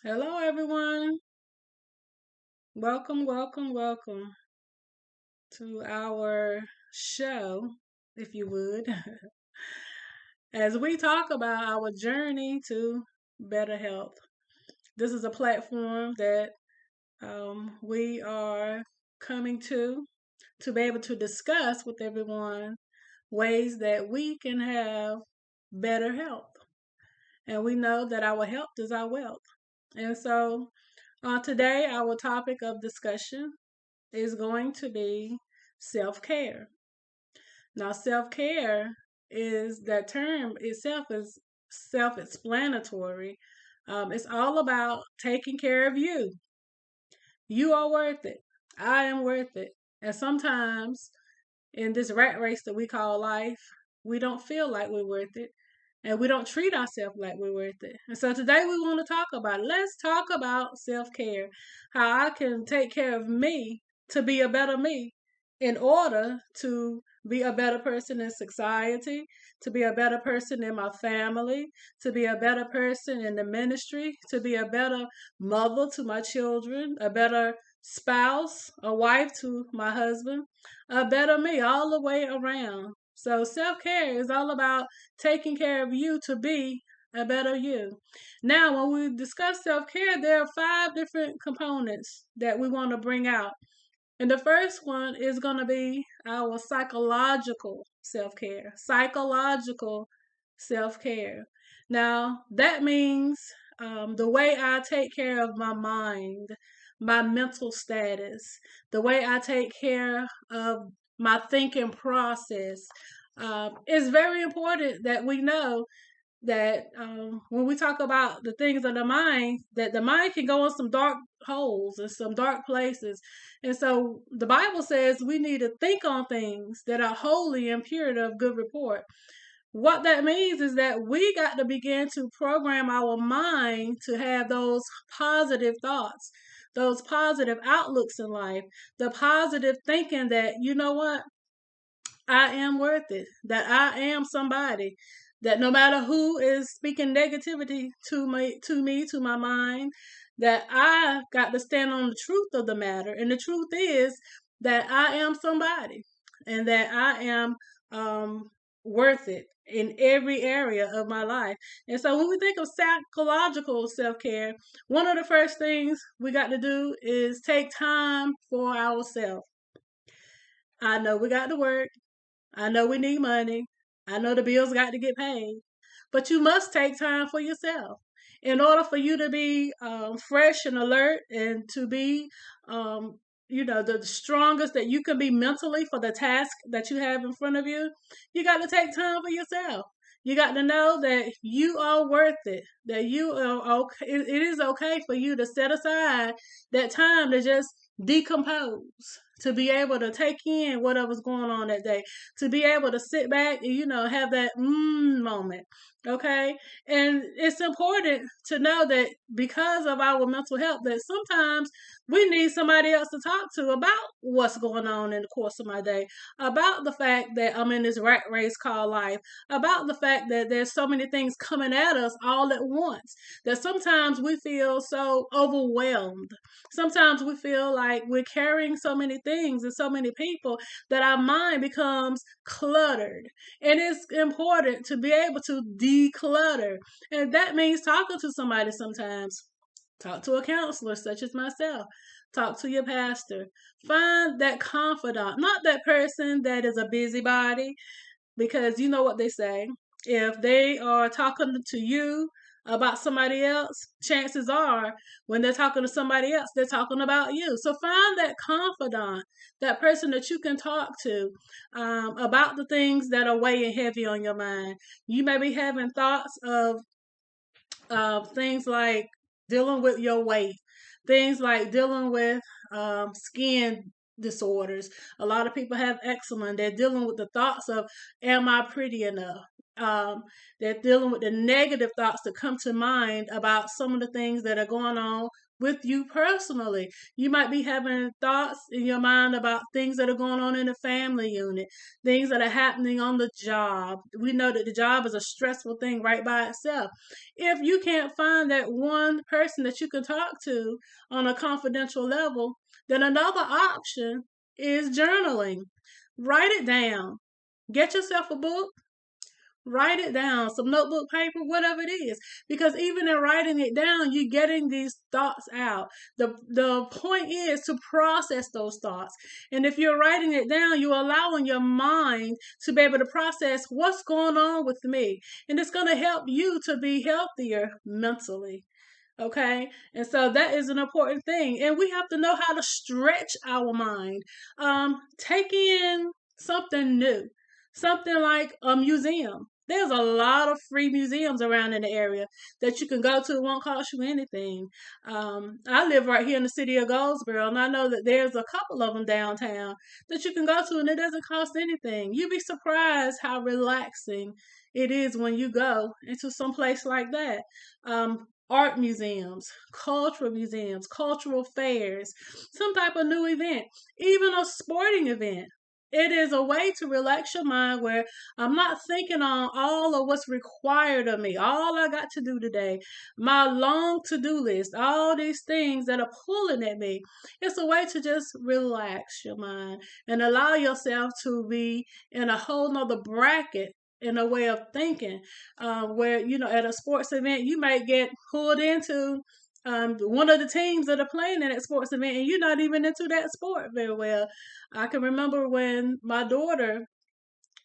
Hello, everyone. Welcome, welcome, welcome to our show, if you would, as we talk about our journey to better health. This is a platform that we are coming to be able to discuss with everyone ways that we can have better health. And we know that our health is our wealth. And so today, our topic of discussion is going to be self care. Now, self care is that term itself is self explanatory. It's all about taking care of you. You are worth it. I am worth it. And sometimes in this rat race that we call life, we don't feel like we're worth it and we don't treat ourselves like we're worth it. And so today we want to talk about it. Let's talk about self care, how I can take care of me to be a better me in order to be a better person in society, to be a better person in my family, to be a better person in the ministry, to be a better mother to my children, a better spouse, a wife to my husband, a better me all the way around. So self care is all about taking care of you to be a better you. Now, when we discuss self care, there are five different components that we want to bring out. And the first one is going to be our psychological self care. Psychological self care. Now, that means the way I take care of my mind, my mental status, the way I take care of my thinking process. It's very important that we know that when we talk about the things of the mind, that the mind can go in some dark holes and some dark places. And so the Bible says we need to think on things that are holy and pure of good report. What that means is that we got to begin to program our mind to have those positive thoughts, those positive outlooks in life, the positive thinking that, you know what, I am worth it, that I am somebody, that no matter who is speaking negativity to my mind, that I got to stand on the truth of the matter. And the truth is that I am somebody and that I am worth it in every area of my life. And so when we think of psychological self-care, one of the first things we got to do is take time for ourselves. I know we got to work. I know we need money. I know the bills got to get paid. But you must take time for yourself in order for you to be fresh and alert and to be, the strongest that you can be mentally for the task that you have in front of you. You got to take time for yourself. You got to know that you are worth it. That you are okay. It is okay for you to set aside that time to just decompose, to be able to take in whatever's going on that day, to be able to sit back and have that moment. Okay. And it's important to know that because of our mental health, that sometimes we need somebody else to talk to about what's going on in the course of my day, about the fact that I'm in this rat race called life, about the fact that there's so many things coming at us all at once, that sometimes we feel so overwhelmed. Sometimes we feel like we're carrying so many things and so many people that our mind becomes cluttered. And it's important to be able to declutter. And that means talking to somebody sometimes. Talk to a counselor, such as myself. Talk to your pastor. Find that confidant, not that person that is a busybody, because you know what they say. If they are talking to you about somebody else, chances are when they're talking to somebody else, they're talking about you. So find that confidant, that person that you can talk to about the things that are weighing heavy on your mind. You may be having thoughts of things like dealing with your weight, things like dealing with skin disorders. A lot of people have eczema. They're dealing with the thoughts of, am I pretty enough? They're dealing with the negative thoughts that come to mind about some of the things that are going on with you personally. You might be having thoughts in your mind about things that are going on in the family unit, things that are happening on the job. We know that the job is a stressful thing right by itself. If you can't find that one person that you can talk to on a confidential level, then another option is journaling. Write it down. Get yourself a book, write it down, some notebook paper, whatever it is. Because even in writing it down, you're getting these thoughts out. The point is to process those thoughts. And if you're writing it down, you're allowing your mind to be able to process what's going on with me. And it's going to help you to be healthier mentally. Okay. And so that is an important thing. And we have to know how to stretch our mind. Take in something new, something like a museum. There's a lot of free museums around in the area that you can go to. It won't cost you anything. I live right here in the city of Goldsboro, and I know that there's a couple of them downtown that you can go to, and it doesn't cost anything. You'd be surprised how relaxing it is when you go into some place like that. Art museums, cultural fairs, some type of new event, even a sporting event. It is a way to relax your mind where I'm not thinking on all of what's required of me, all I got to do today, my long to-do list, all these things that are pulling at me. It's a way to just relax your mind and allow yourself to be in a whole nother bracket in a way of thinking, where, at a sports event, you might get pulled into one of the teams that are playing in that sports event, and you're not even into that sport very well. I can remember when my daughter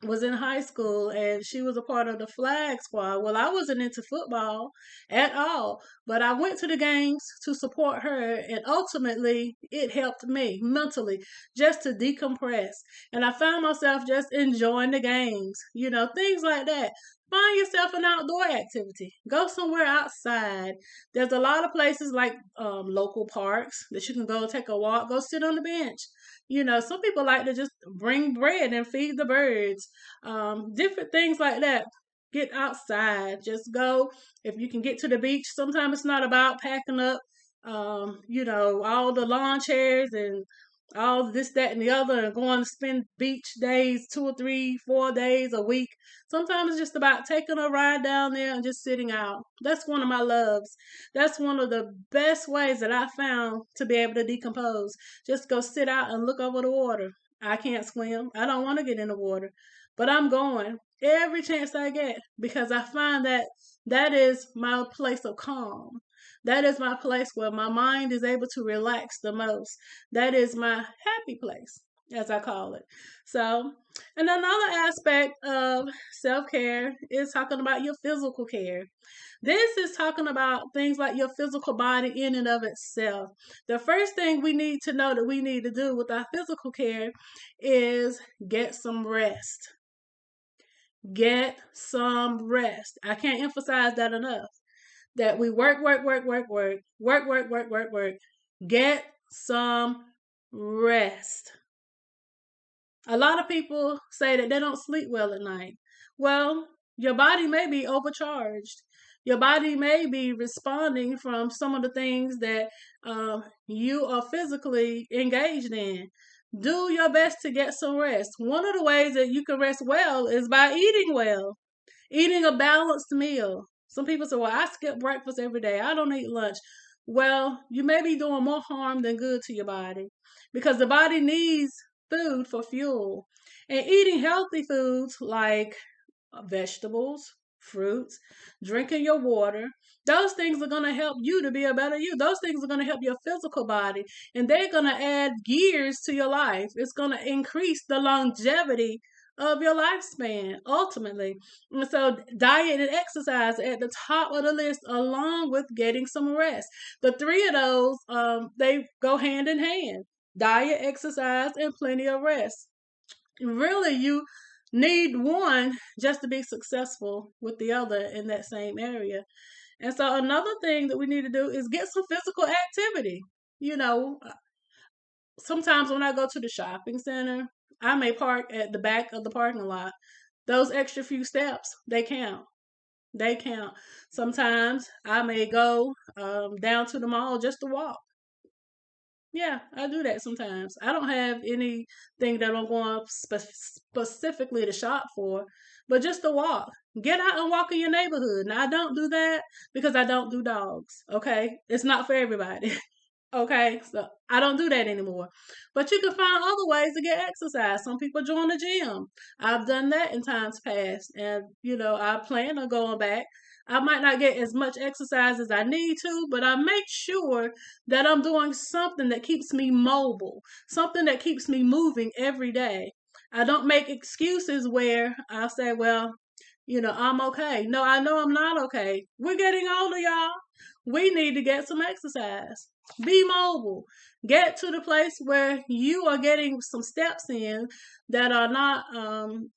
was in high school and she was a part of the flag squad. Well, I wasn't into football at all, but I went to the games to support her, and ultimately it helped me mentally just to decompress. And I found myself just enjoying the games, things like that. Find yourself an outdoor activity. Go somewhere outside. There's a lot of places like local parks that you can go take a walk, go sit on the bench. Some people like to just bring bread and feed the birds, different things like that. Get outside, just go. If you can get to the beach, sometimes it's not about packing up, all the lawn chairs and all this, that, and the other, and going to spend beach days, 2 or 3, 4 days a week. Sometimes it's just about taking a ride down there and just sitting out. That's one of my loves. That's one of the best ways that I found to be able to decompose. Just go sit out and look over the water. I can't swim. I don't want to get in the water, but I'm going every chance I get because I find that that is my place of calm. That is my place where my mind is able to relax the most. That is my happy place, as I call it. So, and another aspect of self care is talking about your physical care. This is talking about things like your physical body in and of itself. The first thing we need to know that we need to do with our physical care is get some rest. Get some rest. I can't emphasize that enough. That we work. Get some rest. A lot of people say that they don't sleep well at night. Well, your body may be overcharged. Your body may be responding from some of the things that you are physically engaged in. Do your best to get some rest. One of the ways that you can rest well is by eating well, eating a balanced meal. Some people say, well, I skip breakfast every day. I don't eat lunch. Well, you may be doing more harm than good to your body because the body needs food for fuel. And eating healthy foods like vegetables, fruits, drinking your water, those things are going to help you to be a better you. Those things are going to help your physical body, and they're going to add gears to your life. It's going to increase the longevity of your lifespan ultimately. And so diet and exercise at the top of the list along with getting some rest. The three of those, they go hand in hand: diet, exercise, and plenty of rest. Really, you need one just to be successful with the other in that same area. And so another thing that we need to do is get some physical activity. Sometimes when I go to the shopping center, I may park at the back of the parking lot. Those extra few steps, they count. They count. Sometimes I may go down to the mall just to walk. Yeah, I do that sometimes. I don't have anything that I'm going specifically to shop for, but just to walk. Get out and walk in your neighborhood. Now, I don't do that because I don't do dogs. Okay, it's not for everybody. Okay, so I don't do that anymore. But you can find other ways to get exercise. Some people join the gym. I've done that in times past, and I plan on going back. I might not get as much exercise as I need to, but I make sure that I'm doing something that keeps me mobile, something that keeps me moving every day. I don't make excuses where I say, well, I'm okay. No, I know I'm not okay. We're getting older, y'all. We need to get some exercise. Be mobile. Get to the place where you are getting some steps in that are not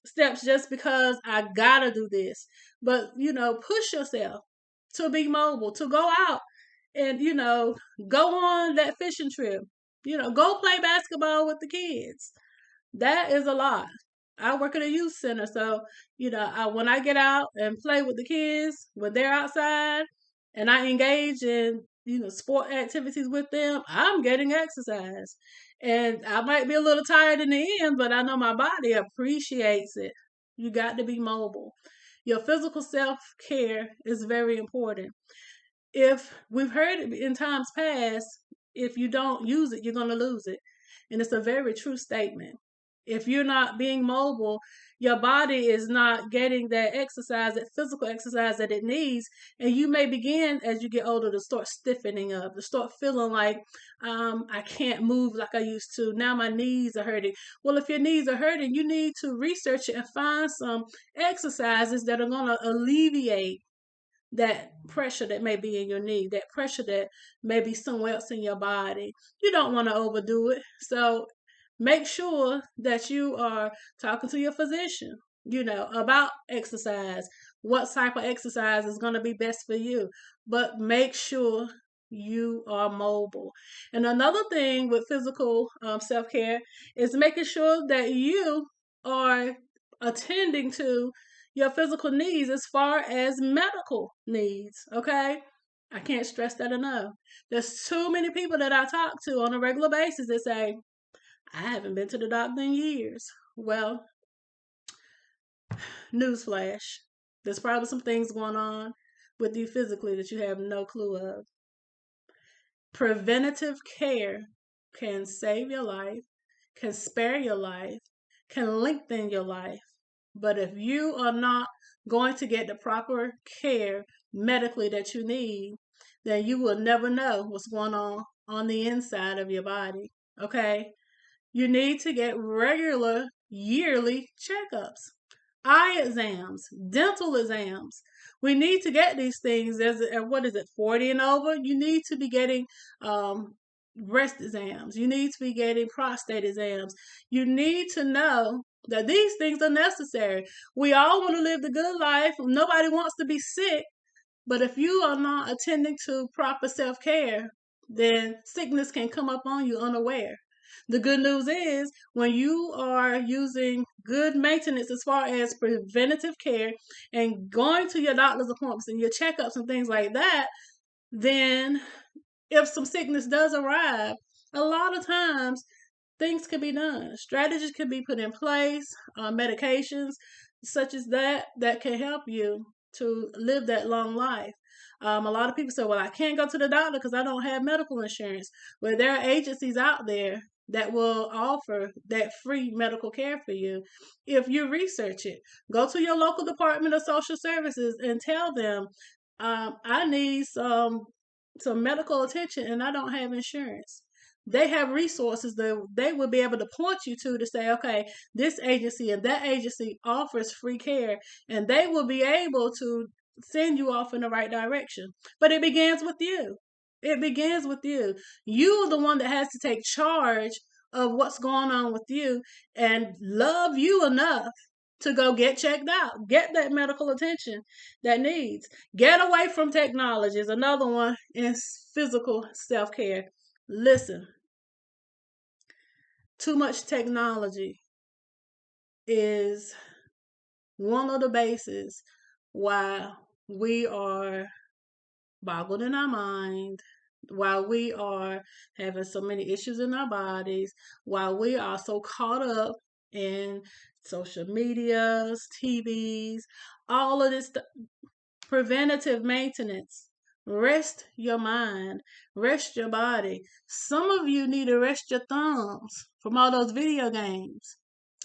steps just because I gotta do this. But, push yourself to be mobile, to go out and, go on that fishing trip. Go play basketball with the kids. That is a lot. I work at a youth center, so when I get out and play with the kids when they're outside, and I engage in sport activities with them, I'm getting exercise, and I might be a little tired in the end, but I know my body appreciates it. You got to be mobile. Your physical self care is very important. If we've heard it in times past, if you don't use it, you're going to lose it. And it's a very true statement. If you're not being mobile, your body is not getting that exercise, that physical exercise that it needs. And you may begin as you get older to start stiffening up, to start feeling like I can't move like I used to. Now my knees are hurting. Well, if your knees are hurting, you need to research it and find some exercises that are going to alleviate that pressure that may be in your knee, that pressure that may be somewhere else in your body. You don't want to overdo it. So make sure that you are talking to your physician, about exercise, what type of exercise is going to be best for you. But make sure you are mobile. And another thing with physical self care is making sure that you are attending to your physical needs as far as medical needs, okay? I can't stress that enough. There's too many people that I talk to on a regular basis that say, I haven't been to the doctor in years. Well, newsflash. There's probably some things going on with you physically that you have no clue of. Preventative care can save your life, can spare your life, can lengthen your life. But if you are not going to get the proper care medically that you need, then you will never know what's going on the inside of your body. Okay? You need to get regular yearly checkups, eye exams, dental exams. We need to get these things as what is it, 40 and over? You need to be getting breast exams. You need to be getting prostate exams. You need to know that these things are necessary. We all want to live the good life. Nobody wants to be sick. But if you are not attending to proper self care, then sickness can come up on you unaware. The good news is when you are using good maintenance as far as preventative care and going to your doctor's appointments and your checkups and things like that, then if some sickness does arrive, a lot of times things can be done. Strategies can be put in place, medications such as that can help you to live that long life. A lot of people say, well, I can't go to the doctor because I don't have medical insurance. Well, there are agencies out there that will offer that free medical care for you if you research it. Go to your local Department of Social Services and tell them, I need some medical attention and I don't have insurance. They have resources that they will be able to point you to say, okay, this agency and that agency offers free care, and they will be able to send you off in the right direction. But it begins with you. It begins with you. You're the one that has to take charge of what's going on with you and love you enough to go get checked out, get that medical attention that needs. Get away from technology is another one in physical self-care. Listen, too much technology is one of the bases why we are boggled in our mind, while we are having so many issues in our bodies, while we are so caught up in social medias, TVs, all of this preventative maintenance. Rest your mind, rest your body. Some of you need to rest your thumbs from all those video games.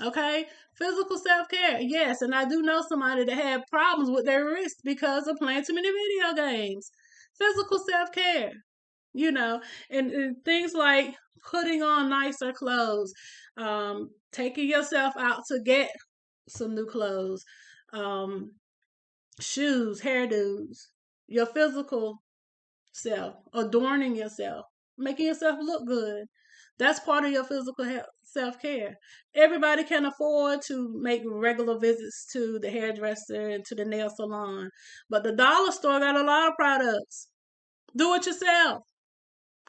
Okay? Physical self care, yes. And I do know somebody that had problems with their wrist because of playing too many video games. Physical self care, and things like putting on nicer clothes, taking yourself out to get some new clothes, um, shoes, hairdos, your physical self, adorning yourself, making yourself look good. That's part of your physical self care. Everybody can afford to make regular visits to the hairdresser and to the nail salon, but the dollar store got a lot of products. Do it yourself.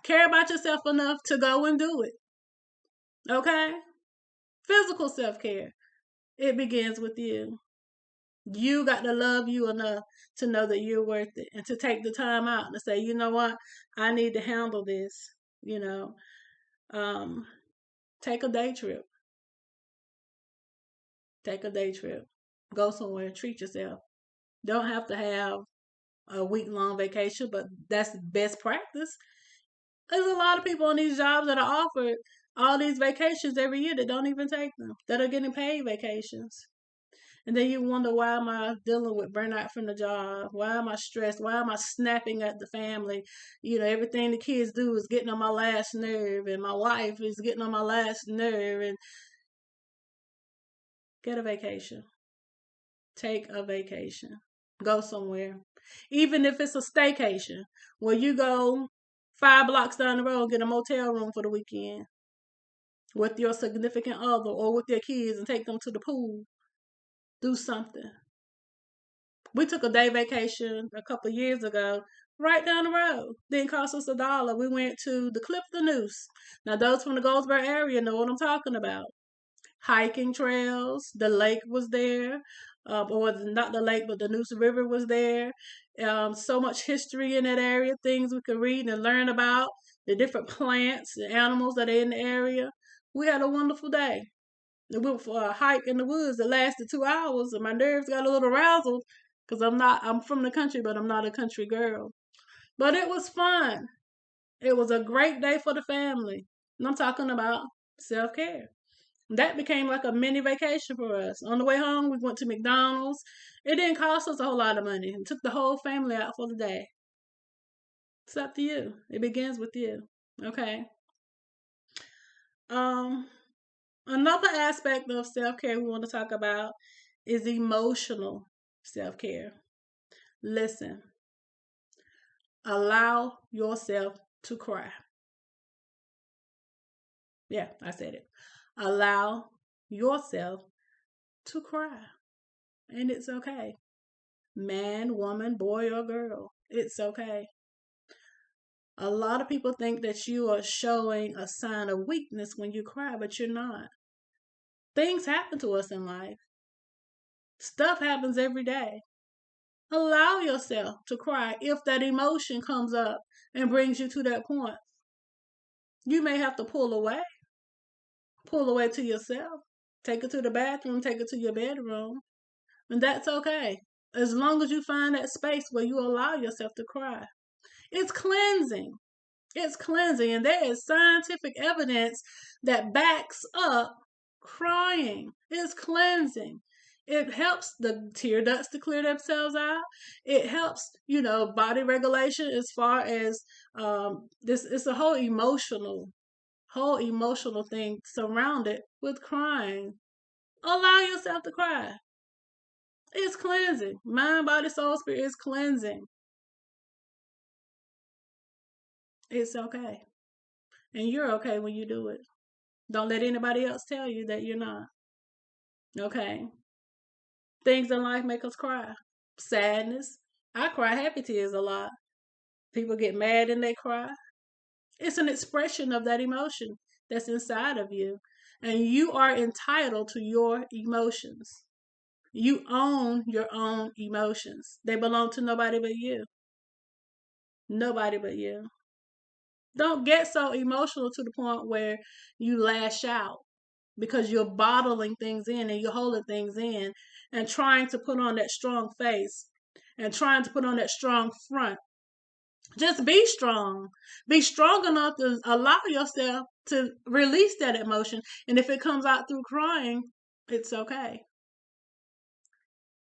Care about yourself enough to go and do it. Okay? Physical self care. It begins with you. You got to love you enough to know that you're worth it and to take the time out and say, you know what, I need to handle this. You know, um, take a day trip. Take a day trip. Go somewhere. Treat yourself. Don't have to have a week long vacation, but that's best practice. There's a lot of people on these jobs that are offered all these vacations every year that don't even take them, that are getting paid vacations. And then you wonder, why am I dealing with burnout from the job? Why am I stressed? Why am I snapping at the family? Everything the kids do is getting on my last nerve, and my wife is getting on my last nerve. And get a vacation. Take a vacation. Go somewhere. Even if it's a staycation, where you go 5 blocks down the road, get a motel room for the weekend with your significant other or with your kids and take them to the pool. Do something. We took a day vacation a couple of years ago, right down the road. Didn't cost us $1. We went to the Clifton Noose. Now, those from the Goldsboro area know what I'm talking about. Hiking trails. The lake was there, or not the lake, but the Noose River was there. So much history in that area, things we could read and learn about, the different plants and animals that are in the area. We had a wonderful day. We went for a hike in the woods that lasted 2 hours, and my nerves got a little razzled because I'm from the country, but I'm not a country girl. But it was fun. It was a great day for the family. And I'm talking about self care. That became like a mini vacation for us. On the way home, we went to McDonald's. It didn't cost us a whole lot of money. It took the whole family out for the day. It's up to you. It begins with you. Okay. Um, Another aspect of self care we want to talk about is emotional self care. Listen, allow yourself to cry. Yeah, I said it. Allow yourself to cry. And it's okay. Man, woman, boy, or girl. It's okay. A lot of people think that you are showing a sign of weakness when you cry, but you're not. Things happen to us in life. Stuff happens every day. Allow yourself to cry if that emotion comes up and brings you to that point. You may have to pull away to yourself, take it to the bathroom, take it to your bedroom, and that's okay. As long as you find that space where you allow yourself to cry. It's cleansing. It's cleansing, and there is scientific evidence that backs up crying. It's cleansing. It helps the tear ducts to clear themselves out. It helps, body regulation as far as this. It's a whole emotional thing surrounded with crying. Allow yourself to cry. It's cleansing. Mind, body, soul, spirit is cleansing. It's okay. And you're okay when you do it. Don't let anybody else tell you that you're not. Okay? Things in life make us cry. Sadness. I cry happy tears a lot. People get mad and they cry. It's an expression of that emotion that's inside of you. And you are entitled to your emotions. You own your own emotions. They belong to nobody but you. Nobody but you. Don't get so emotional to the point where you lash out because you're bottling things in and you're holding things in and trying to put on that strong face and trying to put on that strong front. Just be strong. Be strong enough to allow yourself to release that emotion. And if it comes out through crying, it's okay.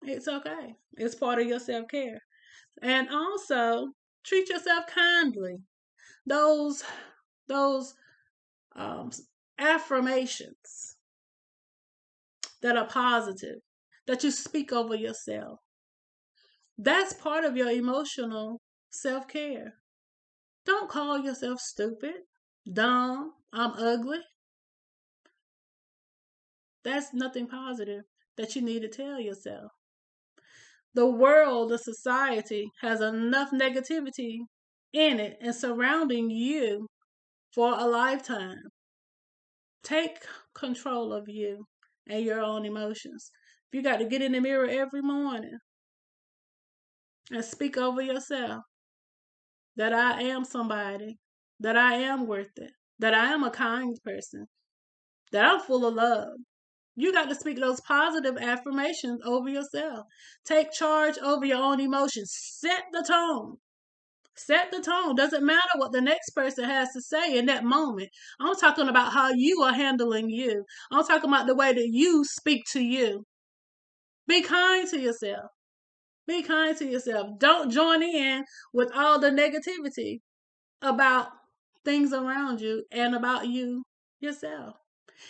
It's okay. It's part of your self care. And also treat yourself kindly. Those those um, affirmations that are positive, that you speak over yourself. That's part of your emotional self care. Don't call yourself stupid, dumb, I'm ugly. That's nothing positive that you need to tell yourself. The world, the society has enough negativity in it and surrounding you for a lifetime. Take control of you and your own emotions. If you got to get in the mirror every morning and speak over yourself that I am somebody, that I am worth it, that I am a kind person, that I'm full of love. You got to speak those positive affirmations over yourself. Take charge over your own emotions. Set the tone. Set the tone. Doesn't matter what the next person has to say in that moment. I'm talking about how you are handling you. I'm talking about the way that you speak to you. Be kind to yourself. Be kind to yourself. Don't join in with all the negativity about things around you and about you yourself.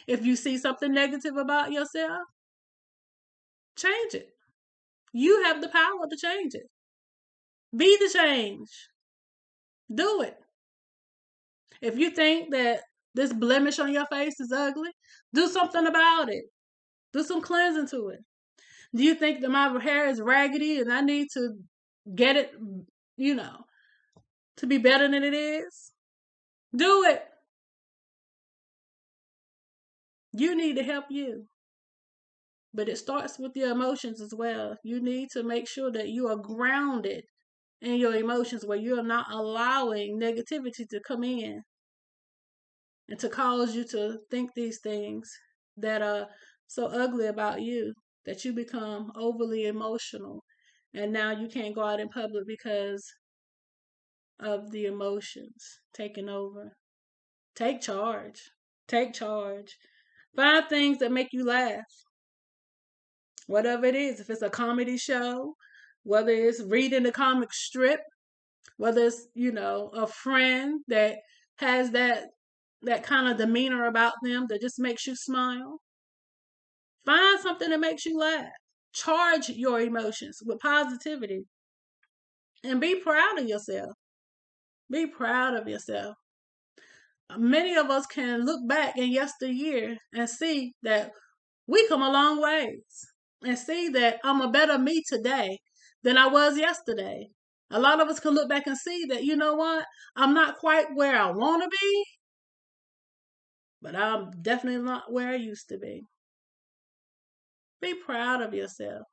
If you see something negative about yourself, change it. You have the power to change it. Be the change. Do it. If you think that this blemish on your face is ugly, do something about it. Do some cleansing to it. Do you think that my hair is raggedy and I need to get it, you know, to be better than it is? Do it. You need to help you. But it starts with your emotions as well. You need to make sure that you are grounded in your emotions where you're not allowing negativity to come in and to cause you to think these things that are so ugly about you that you become overly emotional and now you can't go out in public because of the emotions taking over. Take charge. Take charge. Find things that make you laugh. Whatever it is, if it's a comedy show, whether it's reading a comic strip, whether it's, a friend that has that kind of demeanor about them that just makes you smile. Find something that makes you laugh. Charge your emotions with positivity and be proud of yourself. Be proud of yourself. Many of us can look back in yesteryear and see that we come a long ways and see that I'm a better me today than I was yesterday. A lot of us can look back and see that, you know what? I'm not quite where I want to be, but I'm definitely not where I used to be. Be proud of yourself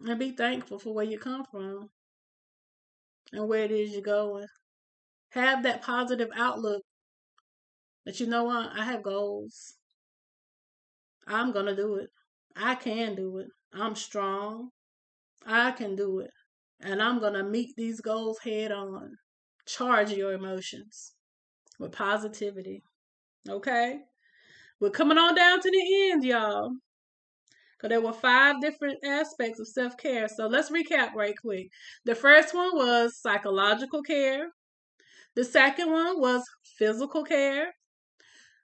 and be thankful for where you come from and where it is you're going. Have that positive outlook that you know what? I have goals. I'm going to do it. I can do it. I'm strong. I can do it. And I'm going to meet these goals head on. Charge your emotions with positivity. Okay? We're coming on down to the end, y'all. Because there were 5 different aspects of self care. So let's recap right quick. The first one was psychological care. The second one was physical care.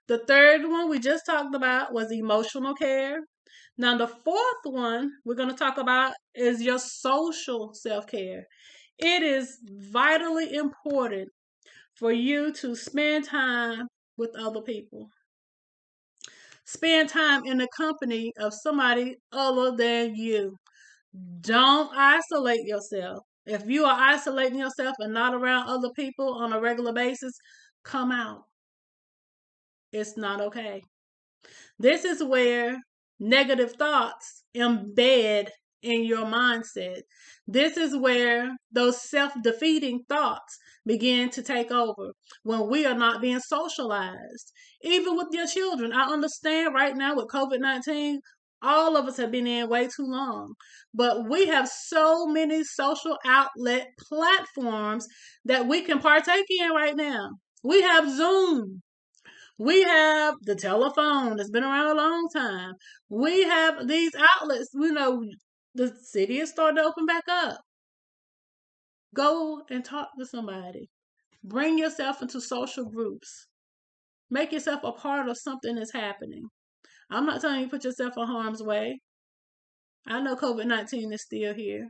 The third one we just talked about was emotional care. Now, the fourth one we're going to talk about is your social self care. It is vitally important for you to spend time with other people. Spend time in the company of somebody other than you. Don't isolate yourself. If you are isolating yourself and not around other people on a regular basis, come out. It's not okay. This is where negative thoughts embed in your mindset. This is where those self-defeating thoughts begin to take over when we are not being socialized. Even with your children, I understand right now with COVID-19, all of us have been in way too long. But we have so many social outlet platforms that we can partake in right now. We have Zoom. We have the telephone that's been around a long time. We have these outlets. The city is starting to open back up. Go and talk to somebody. Bring yourself into social groups. Make yourself a part of something that's happening. I'm not telling you put yourself in harm's way. I know COVID-19 is still here,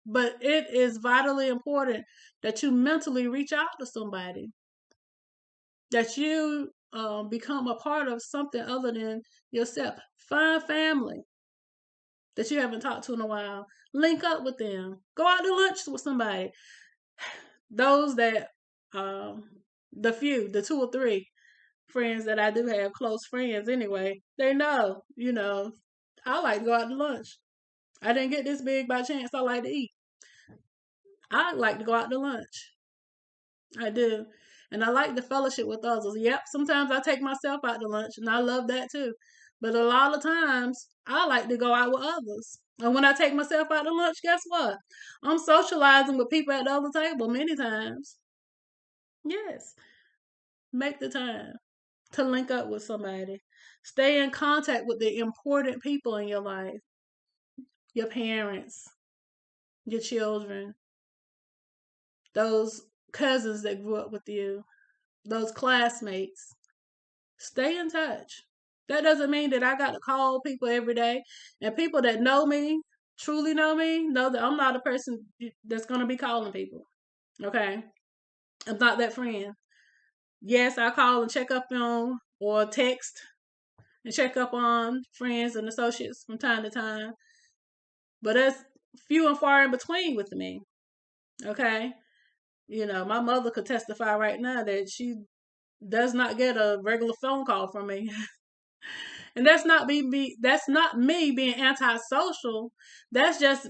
but it is vitally important that you mentally reach out to somebody, that you become a part of something other than yourself. Find family that you haven't talked to in a while. Link up with them. Go out to lunch with somebody. Those that, the 2 or 3 friends that I do have, close friends anyway, they know, I like to go out to lunch. I didn't get this big by chance. I like to eat. I like to go out to lunch. I do. And I like the fellowship with others. Yep, sometimes I take myself out to lunch, and I love that too. But a lot of times, I like to go out with others. And when I take myself out to lunch, guess what? I'm socializing with people at the other table many times. Yes, make the time to link up with somebody. Stay in contact with the important people in your life, your parents, your children, those cousins that grew up with you, those classmates. Stay in touch. That doesn't mean that I got to call people every day. And people that know me, truly know me, know that I'm not a person that's going to be calling people. Okay? I'm not that friend. Yes, I call and check up on or text and check up on friends and associates from time to time. But that's few and far in between with me. Okay? My mother could testify right now that she does not get a regular phone call from me. And that's not me being antisocial. That's just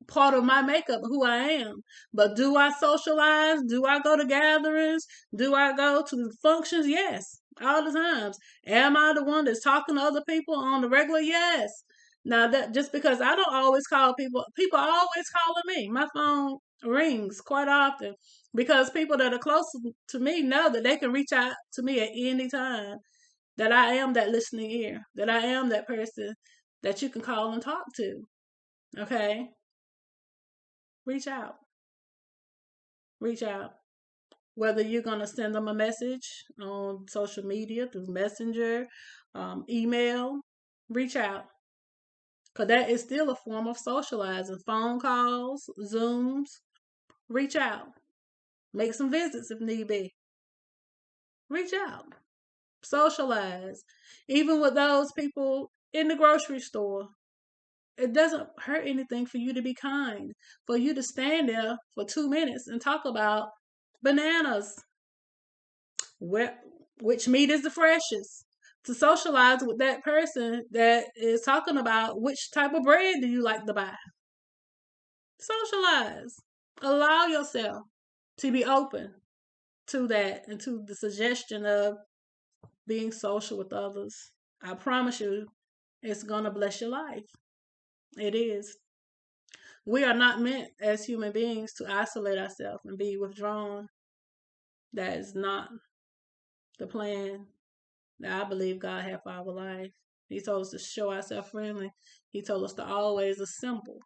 part of my makeup, who I am. But do I socialize? Do I go to gatherings? Do I go to functions? Yes, all the times. Am I the one that's talking to other people on the regular? Yes. Now that just because I don't always call people are always calling me. My phone rings quite often because people that are close to me know that they can reach out to me at any time, that I am that listening ear, that I am that person that you can call and talk to. Okay? Reach out. Reach out. Whether you're going to send them a message on social media through Messenger, email, reach out. Because that is still a form of socializing. Phone calls, Zooms, reach out. Make some visits if need be. Reach out. Socialize. Even with those people in the grocery store, it doesn't hurt anything for you to be kind, for you to stand there for 2 minutes and talk about bananas, which meat is the freshest, to socialize with that person that is talking about which type of bread do you like to buy. Socialize. Allow yourself to be open to that and to the suggestion of being social with others. I promise you, it's going to bless your life. It is. We are not meant as human beings to isolate ourselves and be withdrawn. That is not the plan that I believe God had for our life. He told us to show ourselves friendly. He told us to always assemble,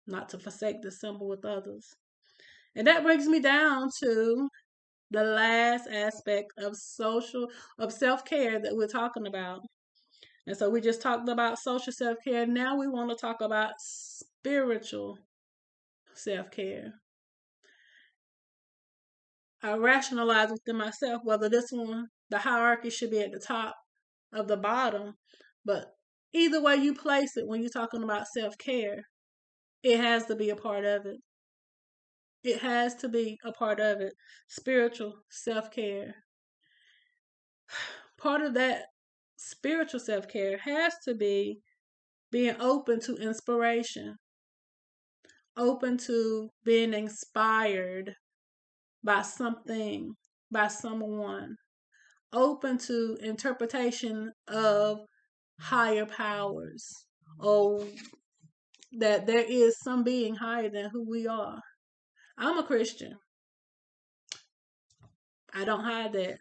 not to forsake the assembly with others. And that brings me down to the last aspect of self-care that we're talking about. And so we just talked about social self-care. Now we want to talk about spiritual self-care. I rationalize within myself whether this one, the hierarchy should be at the top of the bottom. But either way you place it when you're talking about self-care, it has to be a part of it. It has to be a part of it. Spiritual self-care. Part of that spiritual self-care has to be being open to inspiration, open to being inspired by something, by someone, open to interpretation of higher powers, or that there is some being higher than who we are. I'm a Christian. I don't hide that.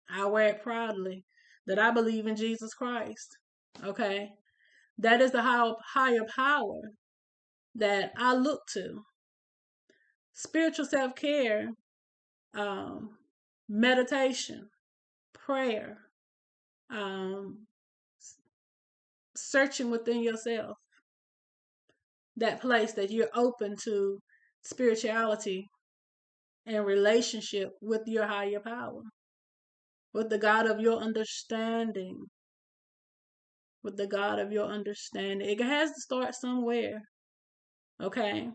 I wear it proudly that I believe in Jesus Christ. Okay? That is the higher power that I look to. Spiritual self care, um, meditation, prayer, um, searching within yourself, that place that you're open to spirituality and relationship with your higher power, with the God of your understanding, with the God of your understanding. It has to start somewhere, okay?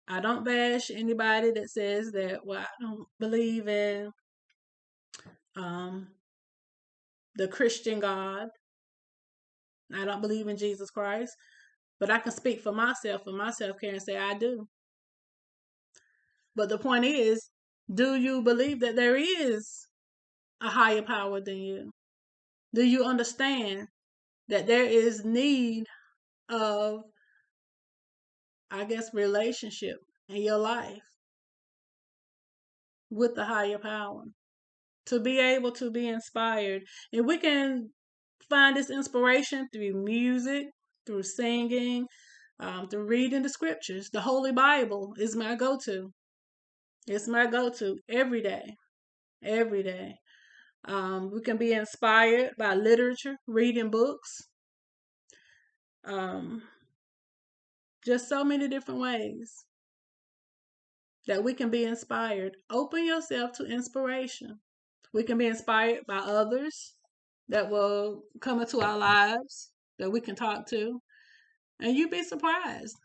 I don't bash anybody that says that, well, I don't believe in um, the Christian God. I don't believe in Jesus Christ. But I can speak for myself and my self-care and say I do. But the point is, do you believe that there is a higher power than you? Do you understand that there is need of, I guess, relationship in your life with the higher power to be able to be inspired? And we can find this inspiration through music, through singing, through reading the scriptures. The Holy Bible is my go-to. It's my go-to every day, every day. We can be inspired by literature, reading books, um, just so many different ways that we can be inspired. Open yourself to inspiration. We can be inspired by others that will come into our lives that we can talk to. And you'd be surprised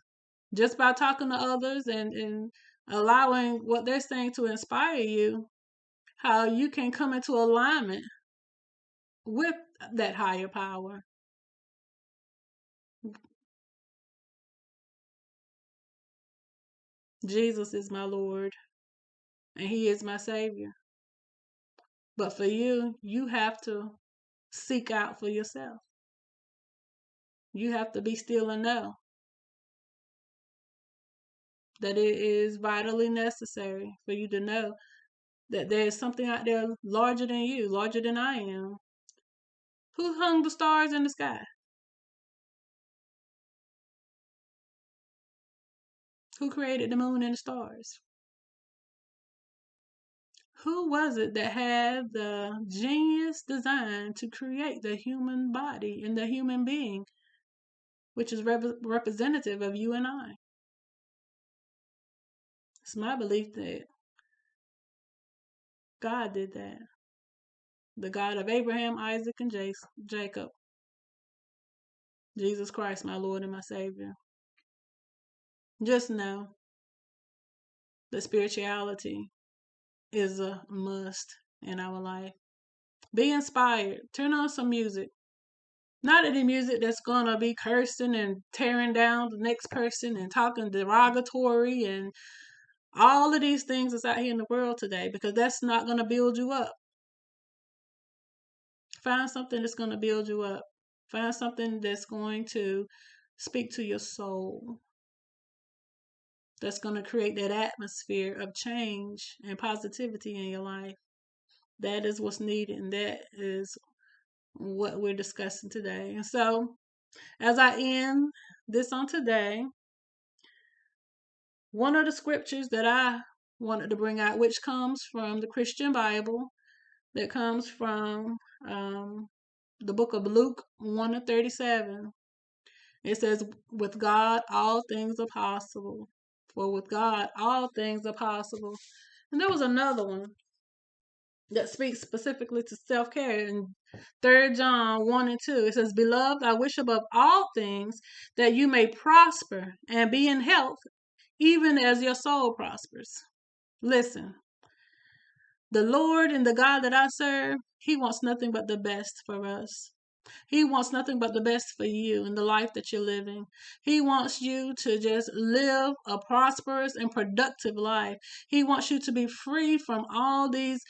just by talking to others and allowing what they're saying to inspire you, how you can come into alignment with that higher power. Jesus is my Lord and He is my Savior. But for you, you have to seek out for yourself. You have to be still and know that it is vitally necessary for you to know that there is something out there larger than you, larger than I am. Who hung the stars in the sky? Who created the moon and the stars? Who was it that had the genius design to create the human body and the human being, which is representative of you and I? It's my belief that God did that. The God of Abraham, Isaac, and Jacob. Jesus Christ, my Lord and my Savior. Just know that spirituality is a must in our life. Be inspired. Turn on some music. Not any music that's going to be cursing and tearing down the next person and talking derogatory and all of these things that's out here in the world today, because that's not going to build you up. Find something that's going to build you up. Find something that's going to speak to your soul, that's going to create that atmosphere of change and positivity in your life. That is what's needed, and that is what we're discussing today. And so, as I end this on today, one of the scriptures that I wanted to bring out, which comes from the Christian Bible, that comes from the book of Luke 1:37. It says, with God, all things are possible. For with God, all things are possible. And there was another one that speaks specifically to self-care in 3 John 1:2. It says, beloved, I wish above all things that you may prosper and be in health, even as your soul prospers. Listen, The Lord and the God that I serve, He wants nothing but the best for us. He wants nothing but the best for you and the life that you're living. He wants you to just live a prosperous and productive life. He wants you to be free from all these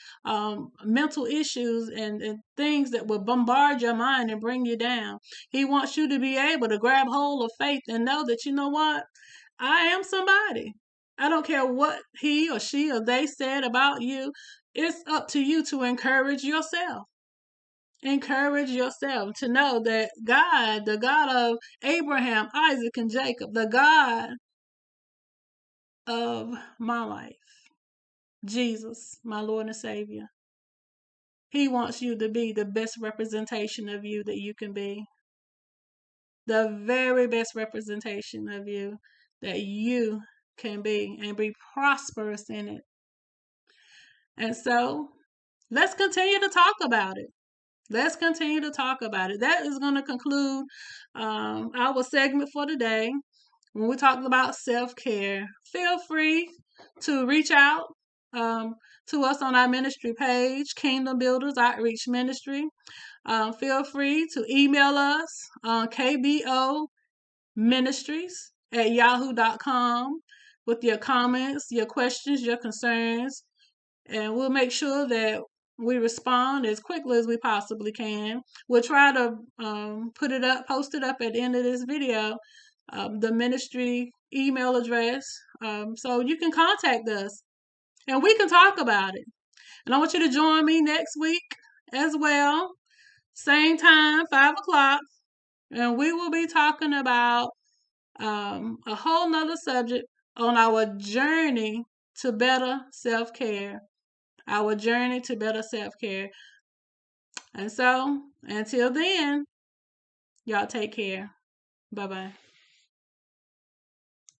mental issues and things that will bombard your mind and bring you down. He wants you to be able to grab hold of faith and know that, you know what? I am somebody. I don't care what he or she or they said about you. It's up to you to encourage yourself. Encourage yourself to know that God, the God of Abraham, Isaac, and Jacob, the God of my life, Jesus, my Lord and Savior, He wants you to be the best representation of you that you can be. The very best representation of you that you can be and be prosperous in it. And so let's continue to talk about it. Let's continue to talk about it. That is going to conclude our segment for today. When we talked about self-care, feel free to reach out to us on our ministry page, Kingdom Builders Outreach Ministry. Feel free to email us on kboministries@yahoo.com with your comments, your questions, your concerns, and we'll make sure that we respond as quickly as we possibly can. We'll try to post it up at the end of this video, the ministry email address, so you can contact us and we can talk about it. And I want you to join me next week as well, same time, 5 o'clock, and we will be talking about a whole nother subject on our journey to better self-care. Our journey to better self-care. And so, until then, y'all take care. Bye-bye.